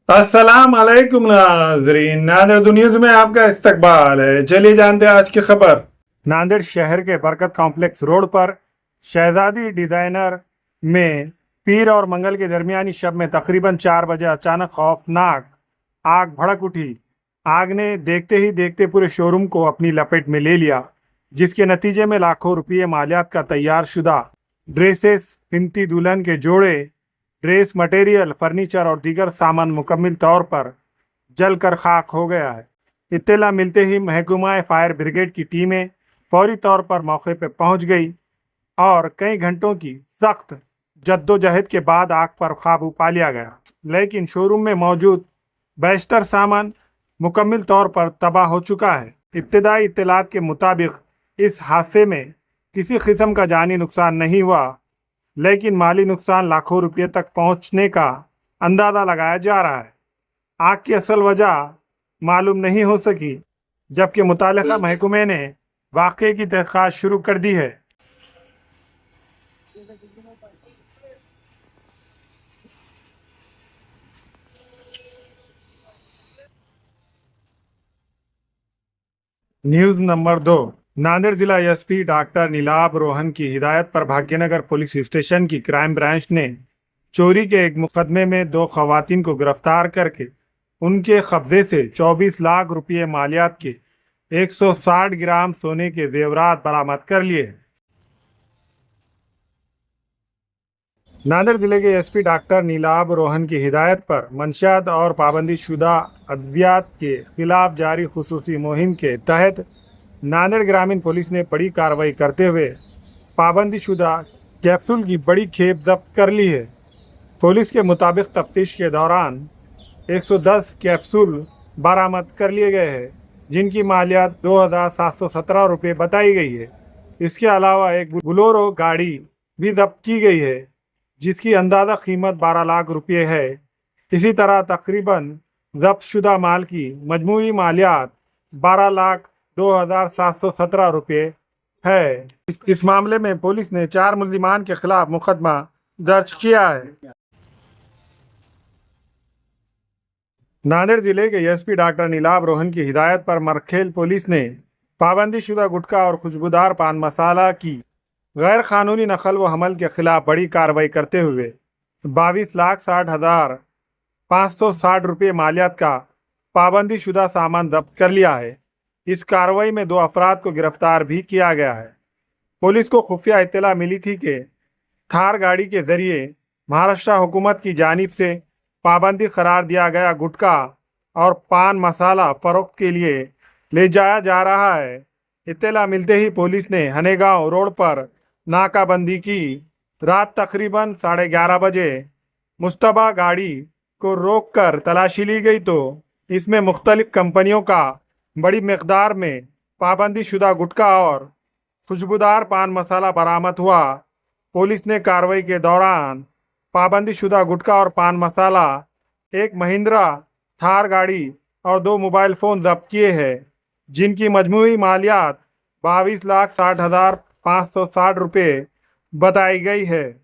अस्सलाम वालेकुम नाजरीन, नांदेड़ दुनिया में आपका इस्तकबाल है। चलिए जानते हैं आज की खबर। नांदेड़ शहर के बरकत कॉम्प्लेक्स रोड पर शहजादी डिजाइनर में पीर और मंगल के दरमियानी शब में तकरीबन 4 बजे अचानक खौफनाक आग भड़क उठी। आग ने देखते ही देखते पूरे शोरूम को अपनी लपेट में ले लिया, जिसके नतीजे में लाखों रुपये मालियात का तैयार शुदा ड्रेसेस, कीमती दुल्हन के जोड़े, ड्रेस मटेरियल, फर्नीचर और दीगर सामान मुकम्मल तौर पर जल कर खाक हो गया है। इत्तला मिलते ही महकमा फायर ब्रिगेड की टीमें फौरी तौर पर मौके पर पहुंच गई और कई घंटों की सख्त जद्दोजहद के बाद आग पर काबू पा लिया गया, लेकिन शोरूम में मौजूद बेशतर सामान मुकम्मल तौर पर तबाह हो चुका है। इब्तदाई इत्तलात के मुताबिक इस हादसे में किसी किस्म का जानी नुकसान नहीं हुआ, लेकिन माली नुकसान लाखों रुपये तक पहुंचने का अंदाजा लगाया जा रहा है। आग की असल वजह मालूम नहीं हो सकी, जबकि मुताल्लिका महकमे ने वाक़े की तहक़ीक़ात शुरू कर दी है। News number 2। नांदेड़ जिला एसपी डॉक्टर नीलाभ रोहन की हिदायत पर भाग्यनगर पुलिस स्टेशन की क्राइम ब्रांच ने चोरी के एक मुकदमे में 2 खवातीन को गिरफ्तार करके उनके कब्जे से 24 लाख रुपये मालियात के 160 ग्राम सोने के जेवरात बरामद कर लिए। नांदेड़ जिले के एसपी डॉक्टर नीलाभ रोहन की हिदायत पर मंशियात और पाबंदी शुदा अद्वियात के खिलाफ जारी खुसूसी मुहिम के तहत नांदेड़ ग्रामीण पुलिस ने बड़ी कार्रवाई करते हुए पाबंदी शुदा कैप्सूल की बड़ी खेप जब्त कर ली है। पुलिस के मुताबिक तफ्तीश के दौरान 110 कैप्सूल बरामद कर लिए गए हैं, जिनकी मालियात 2717 रुपये बताई गई है। इसके अलावा एक बोलेरो गाड़ी भी जब्त की गई है, जिसकी अंदाज़ा कीमत 12 लाख रुपये है। इसी तरह तकरीबन जब्त शुदा माल की मजमूई मालियात 12,02,717 रुपये है। इस मामले में पुलिस ने 4 मुल्जिमान के खिलाफ मुकदमा दर्ज किया है। नांदेड़ जिले के एसपी डॉक्टर नीलाभ रोहन की हिदायत पर मरखेल पुलिस ने पाबंदी शुदा गुटखा और खुशबूदार पान मसाला की गैर कानूनी नकल व हमल के खिलाफ बड़ी कार्रवाई करते हुए 22,60,560 रुपये मालियात का पाबंदी शुदा सामान जब्त कर लिया है। इस कार्रवाई में 2 अफराद को गिरफ्तार भी किया गया है। पुलिस को खुफिया इत्तला मिली थी कि थार गाड़ी के जरिए महाराष्ट्र हुकूमत की जानिब से पाबंदी करार दिया गया गुटखा और पान मसाला फरोख्त के लिए ले जाया जा रहा है। इत्तला मिलते ही पुलिस ने हनेगांव रोड पर नाकाबंदी की। रात तकरीबन 11:30 बजे मुश्तबा गाड़ी को रोककर तलाशी ली गई तो इसमें मुख्तलिफ कंपनियों का बड़ी मकदार में पाबंदी शुदा गुटखा और खुशबूदार पान मसाला बरामद हुआ। पुलिस ने कार्रवाई के दौरान पाबंदी शुदा गुटखा और पान मसाला, एक महिंद्रा थार गाड़ी और 2 मोबाइल फ़ोन जब्त किए हैं, जिनकी मजमूई मालियात 22,60,560 रुपये बताई गई है।